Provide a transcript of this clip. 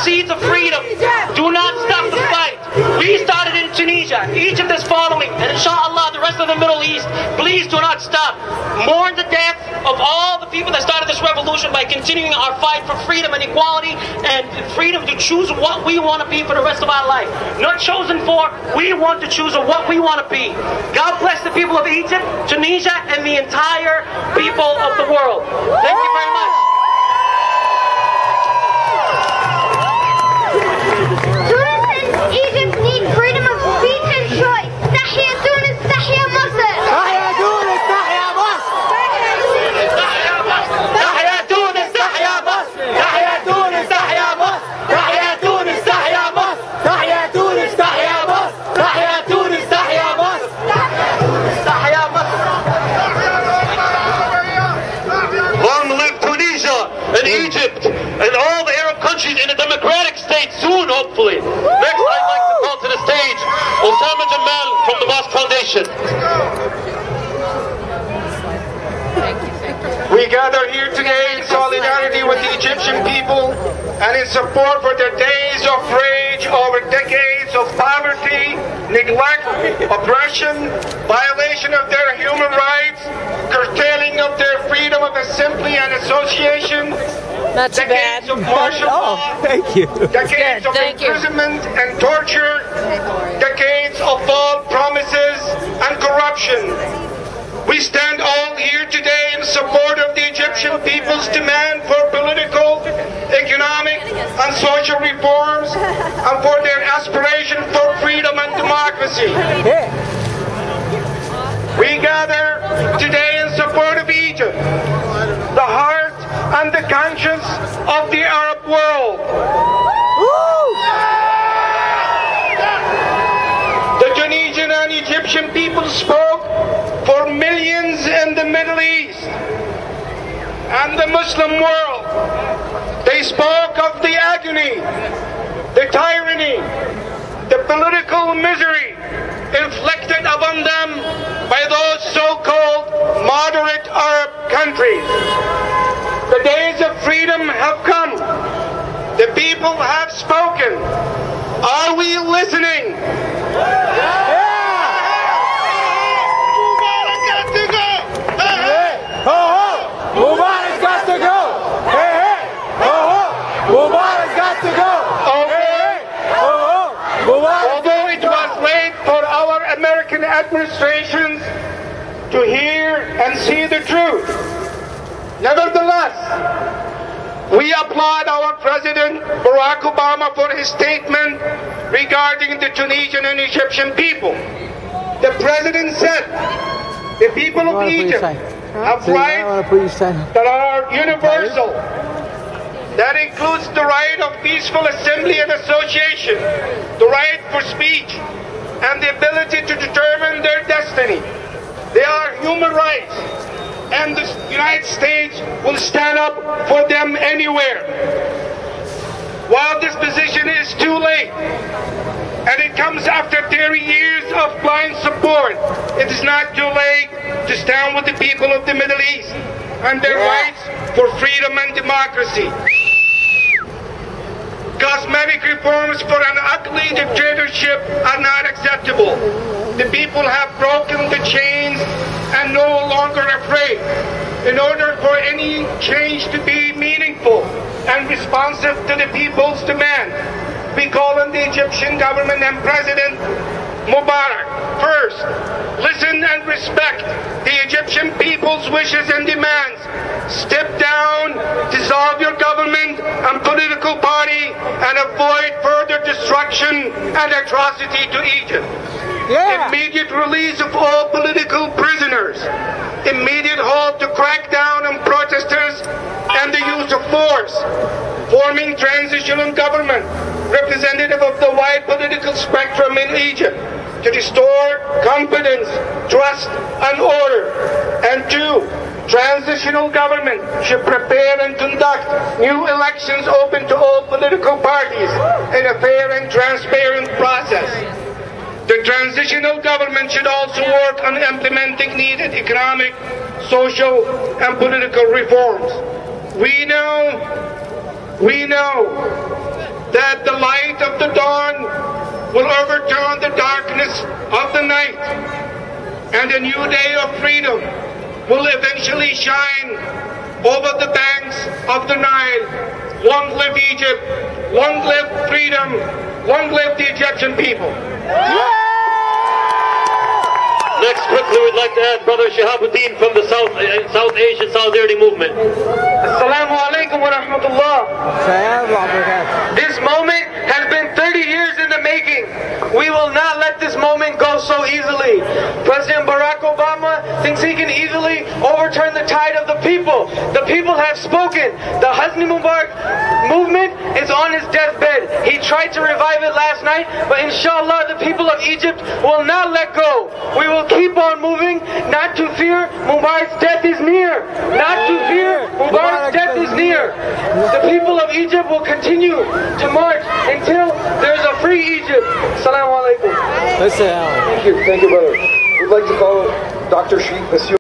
seeds of freedom. Do not stop the fight. We started in Tunisia. Egypt is following. And inshallah, the rest of the Middle East, please do not stop. Mourn the death of all the people that started this revolution by continuing our fight for freedom and equality and freedom to choose what we want to be for the rest of our life. Not chosen for, we want to choose what we want to be. God bless the people of Egypt, Tunisia, and the entire people of the world. Thank you very much. Egypt needs freedom of speech and choice. تحيا تونس، تحيا مصر. تحيا تونس، تحيا مصر. تحيا تونس، تحيا مصر. تحيا تونس، تحيا مصر. تحيا تونس، تحيا مصر. تحيا تونس، تحيا مصر. تحيا تونس، تحيا مصر. تحيا مصر. Long live Tunisia and Egypt and all the Arab countries in a democratic state soon, hopefully. Next, I'd like to call to the stage Osama Jamal from the Mosque Foundation. We gather here today in solidarity with the Egyptian people and in support for their days of rage over decades of poverty, neglect, oppression, violation of their human rights, curtailing of their freedom of assembly and association, Not too decades bad. of martial law, Thank you. decades of Thank you. imprisonment and torture, decades of false promises and corruption. We stand all here today in support of the Egyptian people's demand for political, economic, and social reforms and for their aspiration for freedom and democracy. We gather today in support of Egypt, the heart and the conscience of the Arab world. The Tunisian and Egyptian people spoke for millions in the Middle East and the Muslim world. They spoke of the agony, the tyranny, the political misery inflicted upon them by those so-called moderate Arab countries. The days of freedom have come. The people have spoken. Are we listening? Mubarak's got to go! Hey, hey! Ho, ho! Mubarak's got to go! Hey, hey! Ho, ho! Mubarak! Although it was late for our American administrations to hear and see the truth, nevertheless, we applaud our President Barack Obama for his statement regarding the Tunisian and Egyptian people. The President said, the people of Egypt have rights that are universal. That includes the right of peaceful assembly and association, the right for speech, and the ability to determine their destiny. They are human rights, and the United States will stand up for them anywhere. While this position is too late, and it comes after 30 years of blind support, it is not too late to stand with the people of the Middle East and their rights for freedom and democracy. Cosmetic reforms for an ugly dictatorship are not acceptable. The people have broken the chains and no longer afraid. In order for any change to be meaningful and responsive to the people's demand, we call on the Egyptian government and President Mubarak, first, listen and respect the Egyptian people's wishes and demands. Step down, dissolve your government and political party, and avoid further destruction and atrocity to Egypt. Immediate release of all political prisoners. Immediate halt to crack down on protesters and the use of force. Forming transitional government representative of the wide political spectrum in Egypt to restore confidence, trust, and order. And two, transitional government should prepare and conduct new elections open to all political parties in a fair and transparent process. The transitional government should also work on implementing needed economic, social, and political reforms. We know that the light of the dawn will overturn the darkness of the night, and a new day of freedom will eventually shine over the banks of the Nile. Long live Egypt, long live freedom, long live the Egyptian people. Next, quickly, we'd like to add Brother Shihabuddin from the South Asian Solidarity Movement. Assalamu alaikum wa rahmatullah. This moment has been 30 years in the making. We will not let this moment go so easily. President Barack Obama thinks he can easily overturn the tide of the people. The people have spoken. The Hosni Mubarak movement is on his deathbed. He tried to revive it last night, but inshallah the people of Egypt will not let go. We will keep on moving, not to fear Mubarak's death is near. Not to fear Mubarak's death is near. The people of Egypt will continue to march until there is a free Egypt. Assalamu alaikum. Thank you, brother. We'd like to call Dr. Sheikh